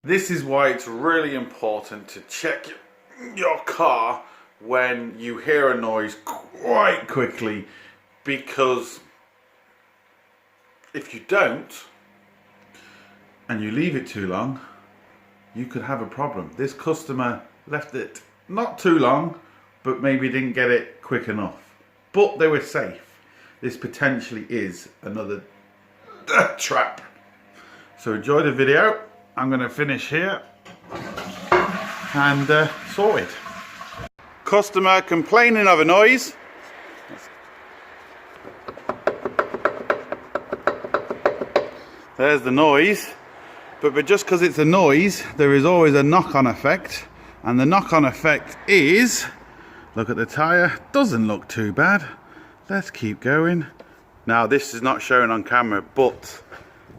This is why it's really important to check your car when you hear a noise quite quickly, because if you don't and you leave it too long, you could have a problem. This customer left it not too long, but maybe didn't get it quick enough, but they were safe. This potentially is another trap. So enjoy the video. I'm going to finish here and sort it. Customer complaining of a noise. There's the noise. But just because it's a noise, there is always a knock-on effect. And the knock-on effect is, look at the tyre, doesn't look too bad. Let's keep going. Now this is not showing on camera, but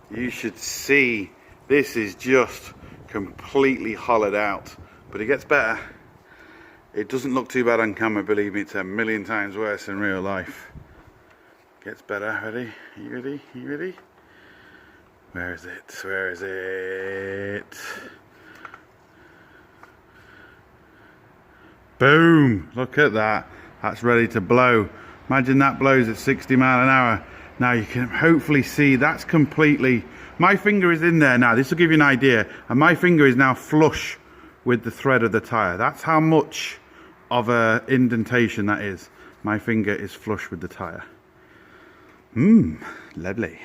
you should see this is just completely hollowed out. But it gets better. It doesn't look too bad on camera, believe me, it's a million times worse in real life. Gets better. Ready? Are you ready? Are you ready? Where is it? Where is it? Boom! Look at that. That's ready to blow. Imagine that blows at 60 miles an hour. Now you can hopefully see that's completely... My finger is in there now. This will give you an idea. And my finger is now flush with the thread of the tyre. That's how much of a indentation that is. My finger is flush with the tyre. Lovely.